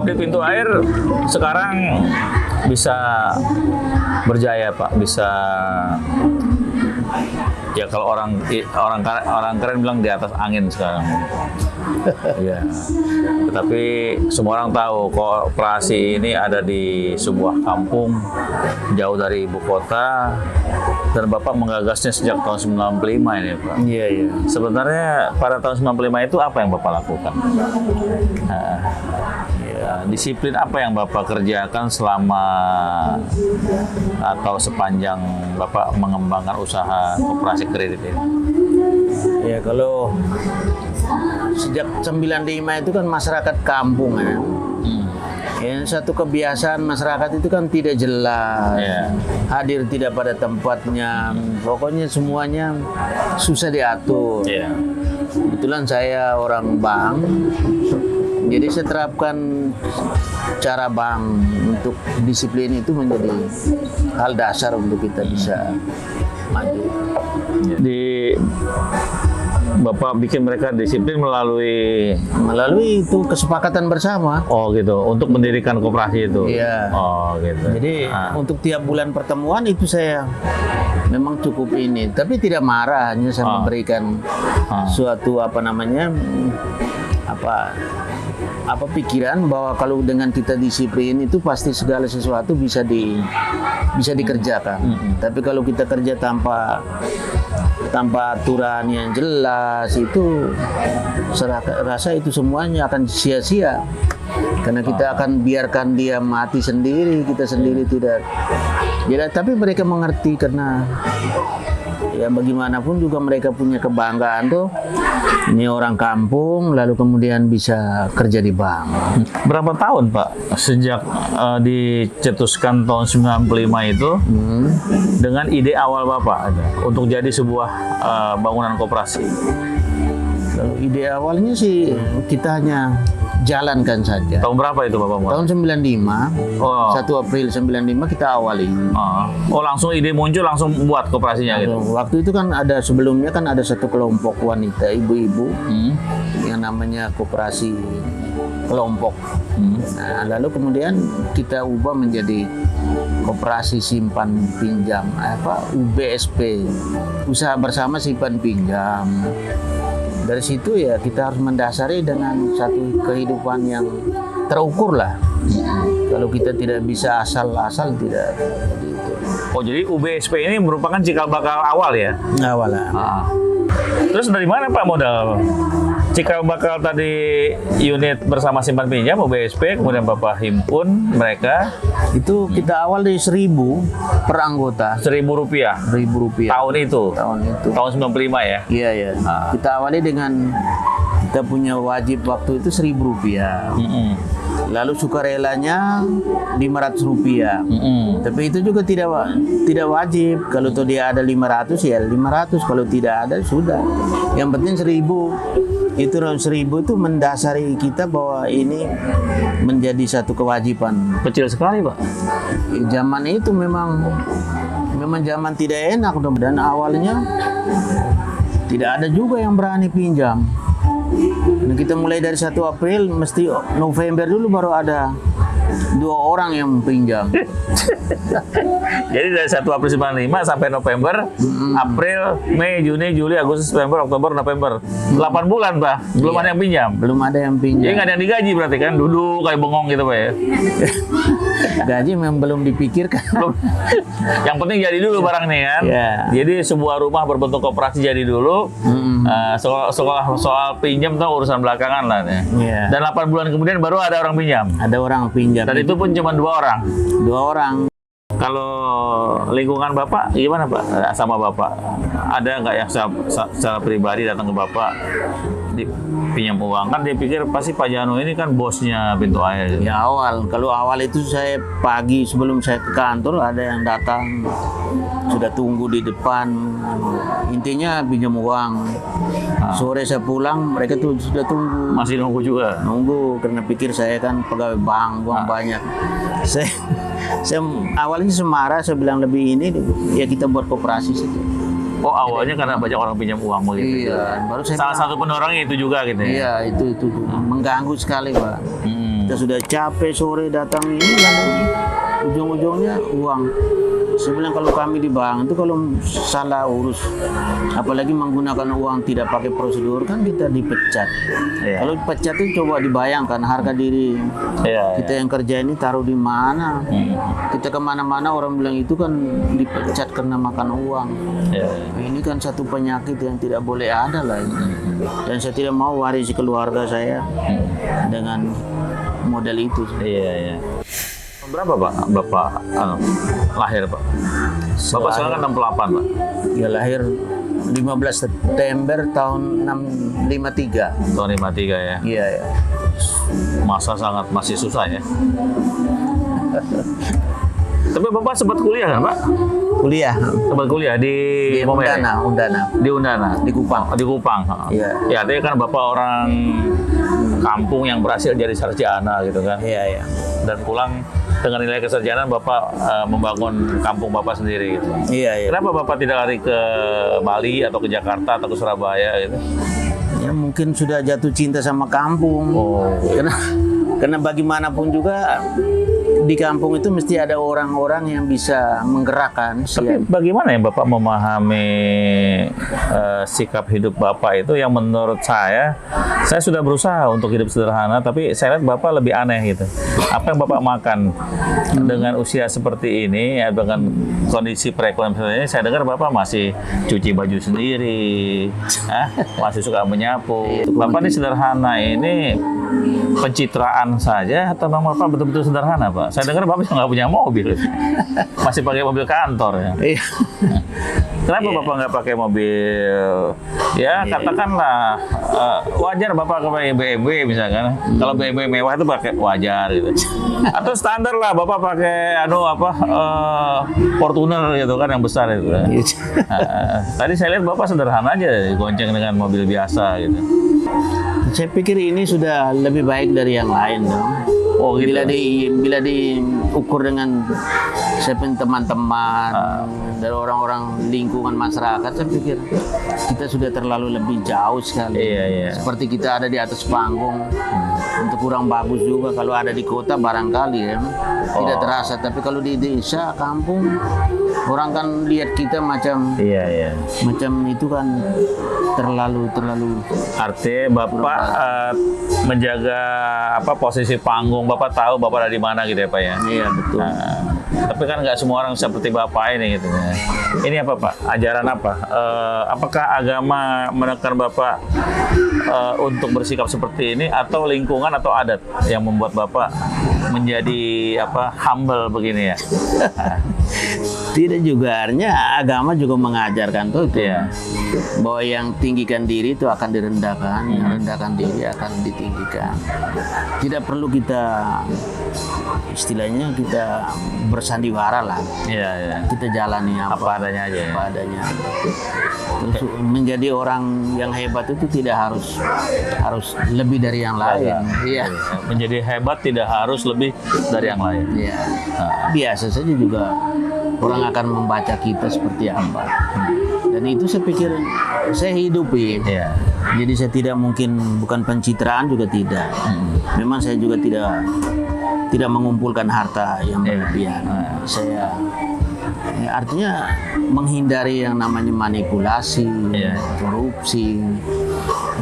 Kopdit Pintu Air sekarang bisa berjaya Pak, bisa ya kalau orang keren bilang di atas angin sekarang. Ya, tetapi semua orang tahu koperasi ini ada di sebuah kampung jauh dari ibu kota dan Bapak menggagasnya sejak tahun 95 ini Pak. Iya, iya. Sebenarnya pada tahun 95 itu apa yang Bapak lakukan? Ya, disiplin apa yang Bapak kerjakan selama atau sepanjang Bapak mengembangkan usaha koperasi kredit ini? Ya kalau sejak 95 itu kan masyarakat kampung ya. Ya, satu kebiasaan masyarakat itu kan tidak jelas, hadir tidak pada tempatnya, pokoknya semuanya susah diatur. Kebetulan saya orang bank, jadi saya terapkan cara bank untuk disiplin itu menjadi hal dasar untuk kita bisa maju. Di Bapak bikin mereka disiplin melalui itu kesepakatan bersama. Oh gitu, untuk mendirikan koperasi itu. Iya. Oh gitu. Jadi untuk tiap bulan pertemuan itu saya memang cukup ini, tapi tidak marah, hanya saya memberikan suatu apa pikiran bahwa kalau dengan kita disiplin itu pasti segala sesuatu bisa dikerjakan. Tapi kalau kita kerja tanpa aturan yang jelas itu saya rasa itu semuanya akan sia-sia. Karena kita akan biarkan dia mati sendiri, kita sendiri tidak. Ya, tapi mereka mengerti karena ya bagaimanapun juga mereka punya kebanggaan tuh. Ini orang kampung, lalu kemudian bisa kerja di bank. Berapa tahun Pak sejak dicetuskan tahun 95 itu dengan ide awal Bapak untuk jadi sebuah bangunan koperasi? Kalau ide awalnya sih kita hanya jalankan saja. Tahun berapa itu Bapak mulai? Tahun 95, 1 April 95 kita awali. Oh langsung ide muncul langsung buat koperasinya gitu? Waktu itu kan sebelumnya kan ada satu kelompok wanita, ibu-ibu yang namanya koperasi kelompok. Nah, lalu kemudian kita ubah menjadi koperasi simpan pinjam, UBSP, usaha bersama simpan pinjam. Dari situ ya kita harus mendasari dengan satu kehidupan yang terukur lah. Kalau kita tidak bisa asal-asal tidak gitu. Oh jadi UBSP ini merupakan cikal bakal awal ya? Awal lah. Terus dari mana Pak modal? Cikal bakal tadi unit bersama simpan pinjam UBSP, kemudian Bapak himpun mereka. Itu kita awal dari 1.000 per anggota. Rp1.000? Rp1.000. Tahun itu? Tahun 95 ya? Iya, iya. Kita awali dengan kita punya wajib waktu itu Rp1.000. Lalu sukarelanya Rp500. Tapi itu juga tidak wajib. Kalau tuh dia ada 500 ya 500. Kalau tidak ada sudah. Yang penting 1.000. Itu 1.000 itu mendasari kita bahwa ini menjadi satu kewajiban. Kecil sekali Pak. Zaman itu memang zaman tidak enak dan awalnya tidak ada juga yang berani pinjam. Nah, kita mulai dari 1 April mesti November dulu baru ada 2 orang yang pinjam. Jadi dari 1 April 95 sampai November, April, Mei, Juni, Juli, Agustus, September, Oktober, November. 8 bulan Pak, belum ada yang pinjam. Belum ada yang pinjam. Jadi nggak ada yang digaji berarti kan, duduk kayak bengong gitu Pak ya? Gaji memang belum dipikirkan. Yang penting jadi dulu barang nih kan. Jadi sebuah rumah berbentuk koperasi jadi dulu. Soal pinjam tuh urusan belakangan lah nih. Dan 8 bulan kemudian baru ada orang pinjam. Ada orang pinjam. Dan itu pun cuma 2 orang. 2 orang. Kalau lingkungan Bapak gimana Pak sama Bapak? Ada nggak yang secara pribadi datang ke Bapak pinjam uang? Kan dia pikir pasti Pak Janu ini kan bosnya Pintu Air. Ya kalau awal itu saya pagi sebelum saya ke kantor ada yang datang sudah tunggu di depan. Intinya pinjam uang. Sore saya pulang mereka tuh sudah tunggu. Masih nunggu juga? Nunggu karena pikir saya kan pegawai bank, uang banyak. Saya awalnya semarah, saya bilang lebih ini ya kita buat koperasi saja. Oh awalnya karena banyak orang pinjam uang begitu. Iya, baru saya salah satu pendorongnya itu juga gitu ya. Iya, itu mengganggu sekali Pak. Kita sudah capek sore datang ini, lalu ujung-ujungnya uang. Saya bilang kalau kami di bank itu kalau salah urus, apalagi menggunakan uang tidak pakai prosedur kan kita dipecat. Iya. Kalau dipecat itu coba dibayangkan harga diri Iya. kita yang kerja ini taruh di mana. Kita kemana-mana orang bilang itu kan dipecat karena makan uang. Iya. Ini kan satu penyakit yang tidak boleh ada lah ini. Dan saya tidak mau warisi keluarga saya dengan model itu. Iya, iya. Berapa Pak? Bapak lahir Pak? Bapak sekarang kan 68 Pak? Ya lahir 15 September tahun 653. Tahun 53 ya? Iya ya. Masa sangat masih susah ya? Tapi Bapak sempat kuliah kan Pak? Kuliah Sempat kuliah di Momere? Undana. Di Undana? Di Kupang. Di Kupang? Iya. Ya artinya kan Bapak orang kampung yang berhasil jadi sarjana gitu kan? Iya ya. Dan pulang dengan nilai kesarjanaan Bapak membangun kampung Bapak sendiri gitu. Iya ya. Kenapa Bapak tidak lari ke Bali atau ke Jakarta atau ke Surabaya gitu? Ya mungkin sudah jatuh cinta sama kampung. Oh. Karena bagaimanapun juga di kampung itu mesti ada orang-orang yang bisa menggerakkan. Tapi bagaimana ya Bapak memahami sikap hidup Bapak itu yang menurut saya sudah berusaha untuk hidup sederhana, tapi saya lihat Bapak lebih aneh gitu. Apa yang Bapak makan dengan usia seperti ini, ya, dengan kondisi perekonomian seperti ini, saya dengar Bapak masih cuci baju sendiri, masih suka menyapu. Bapak ini sederhana ini pencitraan saja atau memang Bapak betul-betul sederhana Pak? Saya dengar Bapak nggak punya mobil, masih pakai mobil kantor ya. Iya. Kenapa Bapak nggak pakai mobil? Ya katakanlah wajar Bapak pakai BMW misalkan. Kalau BMW mewah itu pakai wajar gitu. Atau standar lah Bapak pakai Fortuner gitu kan yang besar itu. Tadi saya lihat Bapak sederhana aja, gonceng dengan mobil biasa gitu. Saya pikir ini sudah lebih baik dari yang lain dong. Oh, gitu. Bila diukur dengan saya punya teman-teman dari orang-orang lingkungan masyarakat, saya pikir kita sudah terlalu lebih jauh sekali. Iya, iya. Seperti kita ada di atas panggung, untuk kurang bagus juga. Kalau ada di kota barangkali ya tidak terasa, tapi kalau di desa, kampung, orang kan lihat kita macam macam itu kan terlalu. Artinya Bapak menjaga posisi panggung, Bapak tahu Bapak ada di mana gitu ya Pak ya? Iya betul. Tapi kan nggak semua orang seperti Bapak ini gitu ya. Ini apa Pak? Ajaran apa? Apakah agama menekan Bapak untuk bersikap seperti ini, atau lingkungan atau adat yang membuat Bapak menjadi humble begini ya? Tidak juga, artinya agama juga mengajarkan tuh itu Iya. bahwa yang tinggikan diri itu akan direndahkan, yang rendahkan diri akan ditinggikan. Tidak perlu kita istilahnya kita bersandiwara lah. Iya, iya. Kita jalani Apa adanya aja ya? apa adanya. Terus menjadi orang yang hebat itu tidak harus lebih dari yang lain. Iya. Menjadi hebat tidak harus lebih dari yang lain. Iya. Biasa saja juga orang akan membaca kita seperti apa. Dan itu saya pikir saya hidupi. Iya. Jadi saya tidak mungkin, bukan pencitraan juga tidak. Memang saya juga tidak mengumpulkan harta yang berlebihan. Saya artinya menghindari yang namanya manipulasi, korupsi.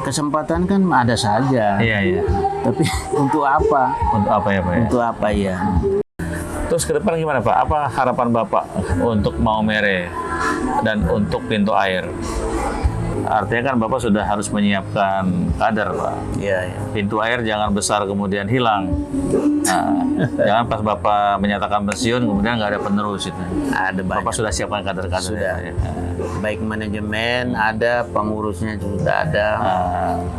Kesempatan kan ada saja. Iya, iya. Tapi untuk apa? Untuk apa ya Pak ya? Untuk apa ya? Terus ke depan gimana Pak? Apa harapan Bapak untuk Maumere dan untuk pintu air? Artinya kan Bapak sudah harus menyiapkan kader Pak. Iya, iya. Pintu air jangan besar kemudian hilang. Jangan pas Bapak menyatakan pensiun kemudian nggak ada penerus itu. Ada banyak. Bapak sudah siapkan kader-kader. Sudah. Baik manajemen ada, pengurusnya juga ada.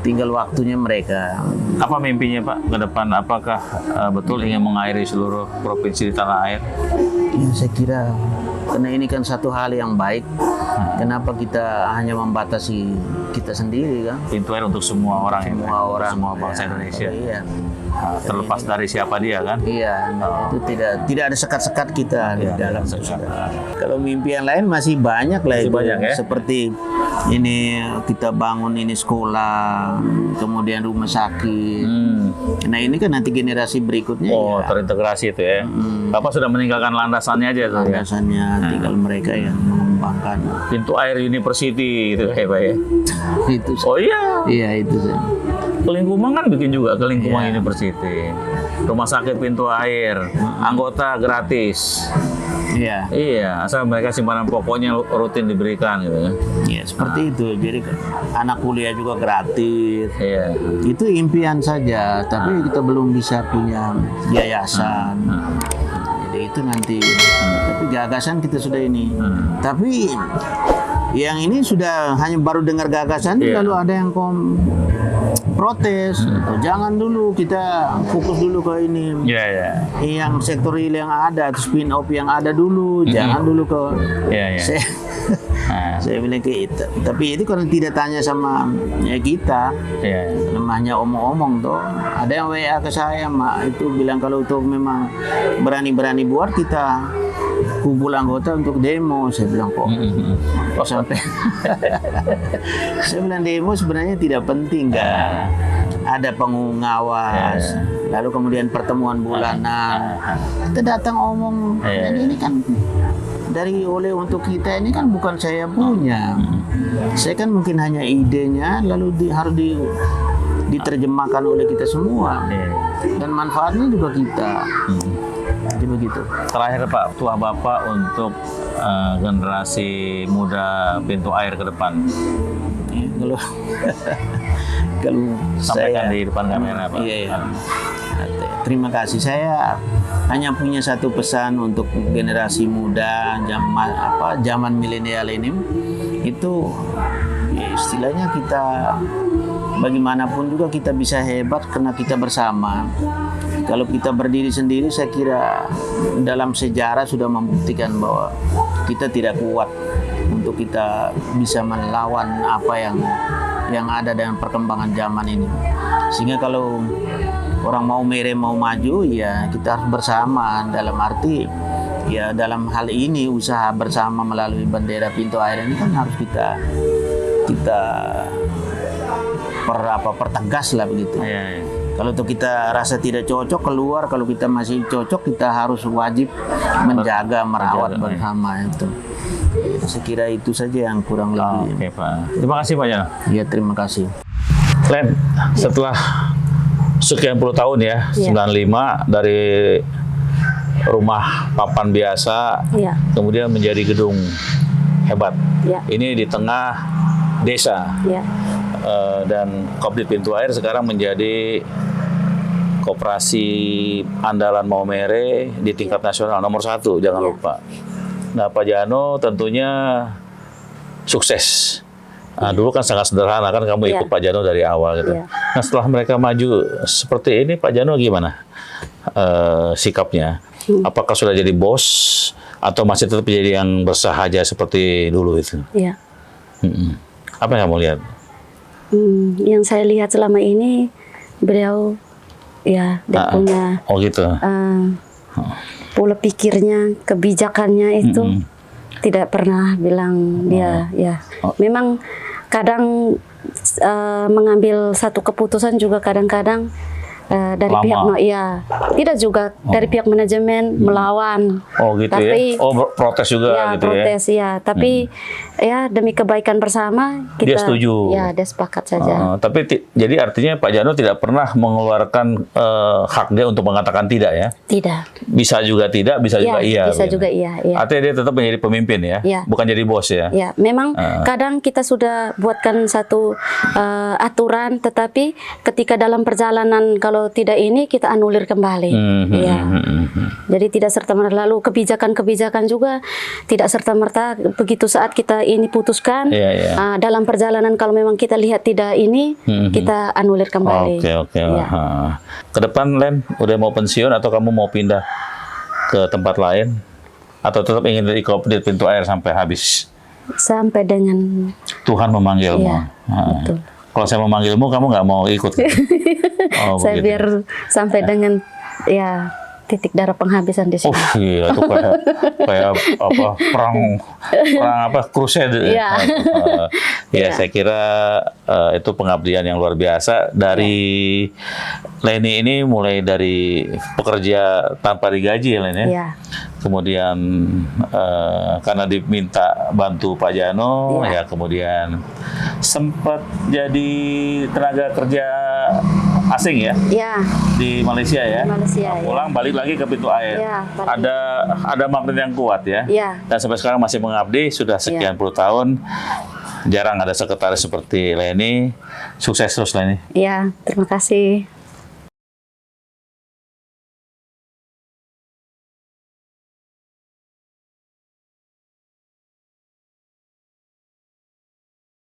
Tinggal waktunya mereka. Apa mimpinya Pak ke depan? Apakah betul ingin mengairi seluruh provinsi di tanah air? Ya, saya kira ke Karena ini kan satu hal yang baik. Kenapa kita hanya membatasi kita sendiri kan? Pintu air untuk semua orang ya, Semua orang, semua bangsa Indonesia. Iya. Terlepas dari siapa dia kan. Iya, itu tidak ada sekat-sekat kita di Iya, dalam. tidak ada sekat. Kalau mimpi yang lain masih banyak lah Masih itu. banyak ya? Seperti ini kita bangun ini sekolah, kemudian rumah sakit. Nah ini kan nanti generasi berikutnya Oh, ya terintegrasi itu ya. Bapak sudah meninggalkan landasannya aja tuh ya. landasannya tinggal mereka yang mengembangkan. Pintu air university itu ya Pak ya. Itu. Oh iya, Iya itu sih. Kelingkumang kan bikin juga Kelingkumang Iya. University. Rumah sakit pintu air, anggota gratis. Iya. Iya, asal mereka simpanan pokoknya rutin diberikan gitu ya. Iya seperti itu. Jadi anak kuliah juga gratis. Iya. Itu impian saja, tapi kita belum bisa punya yayasan. Jadi itu nanti, tapi gagasan kita sudah ini. Tapi yang ini sudah hanya baru dengar gagasan, Iya. lalu ada yang protes. Jangan dulu, kita fokus dulu ke ini. Iya, iya. Yang sektor real yang ada, atau spin off yang ada dulu, jangan dulu ke. Iya, iya. Saya bilang ke itu. Tapi itu kalau tidak tanya sama ya kita, Iya. namanya omong-omong tuh. Ada yang WA ke saya, Mak, itu bilang kalau itu memang berani-berani buat kita kumpul anggota untuk demo. Saya bilang kok sampai saya bilang demo sebenarnya tidak penting kan. Ada pengawas, lalu kemudian pertemuan bulanan. Kita datang omong, jadi ini kan dari oleh untuk kita ini kan bukan saya punya. Saya kan mungkin hanya idenya, lalu harus diterjemahkan oleh kita semua. Dan manfaatnya juga kita. Jadi begitu. Terakhir Pak, tua Bapak untuk generasi muda pintu air ke depan. Ya, kalau Sampaikan saya, di depan kamera Pak. Iya. Terima kasih. Saya hanya punya satu pesan untuk generasi muda zaman milenial ini, itu ya istilahnya kita bagaimanapun juga kita bisa hebat karena kita bersama. Kalau kita berdiri sendiri, saya kira dalam sejarah sudah membuktikan bahwa kita tidak kuat untuk kita bisa melawan apa yang ada dengan perkembangan zaman ini. Sehingga kalau orang mau mere mau maju, ya kita harus bersama, dalam arti ya dalam hal ini usaha bersama melalui bendera pintu air ini kan harus kita pertegas lah begitu. Iya, iya. Kalau tuh kita rasa tidak cocok keluar, kalau kita masih cocok kita harus wajib menjaga, merawat bersama itu. Saya kira itu saja yang kurang lebih. Oke Pak. Terima kasih Pak ya. Ya terima kasih. Len, setelah sekian puluh tahun ya, 95 dari rumah papan biasa, kemudian menjadi gedung hebat. Ini di tengah desa. Dan Kopdit Pintu Air sekarang menjadi koperasi andalan Maumere di tingkat nasional nomor 1, jangan lupa. Nah Pak Jano tentunya sukses. Nah, dulu kan sangat sederhana kan, kamu ikut Pak Jano dari awal gitu. Nah setelah mereka maju seperti ini, Pak Jano gimana sikapnya? Apakah sudah jadi bos atau masih tetap jadi yang bersahaja seperti dulu itu? Iya. Apa yang kamu lihat? Yang saya lihat selama ini beliau ya dia punya gitu. pola pikirnya, kebijakannya itu tidak pernah bilang dia ya. Memang kadang mengambil satu keputusan juga kadang-kadang dari Lama. pihak tidak juga dari pihak manajemen melawan. Gitu tapi, ya. Protes juga gitu protes, ya. Tapi ya demi kebaikan bersama kita Dia setuju. Ya, dia sepakat saja. Tapi jadi artinya Pak Jano tidak pernah mengeluarkan hak dia untuk mengatakan tidak ya? Tidak. Bisa juga tidak, bisa juga iya. Bisa begini. juga iya. Artinya dia tetap menjadi pemimpin ya? Bukan jadi bos ya? Ya, memang kadang kita sudah buatkan satu aturan, tetapi ketika dalam perjalanan kalau tidak ini kita anulir kembali. Jadi tidak serta-merta, lalu kebijakan-kebijakan juga tidak serta-merta begitu saat kita ini putuskan. Dalam perjalanan kalau memang kita lihat tidak ini, kita anulir kembali. Oke. Ke depan Len, udah mau pensiun atau kamu mau pindah ke tempat lain? Atau tetap ingin ikut di pintu air sampai habis? Sampai dengan Tuhan memanggilmu. Iya, betul. Kalau saya memanggilmu, kamu nggak mau ikut? Kan? Oh, saya begitu. biar sampai dengan ya titik darah penghabisan di sini. Oh iya, itu kayak apa perang apa crusade. Iya. Ya, saya kira itu pengabdian yang luar biasa dari Leni ini, mulai dari pekerja tanpa digaji ya Leni. Iya. Kemudian karena diminta bantu Pak Jano, Iya. ya kemudian sempat jadi tenaga kerja asing ya Ya, di Malaysia ya. Di Malaysia, ya. Pulang balik lagi ke pintu air. Ya, balik. Ada magnet yang kuat ya. Ya. Dan sampai sekarang masih mengabdi sudah sekian puluh tahun. Jarang ada sekretaris seperti Leni. Sukses terus Leni. ya, terima kasih.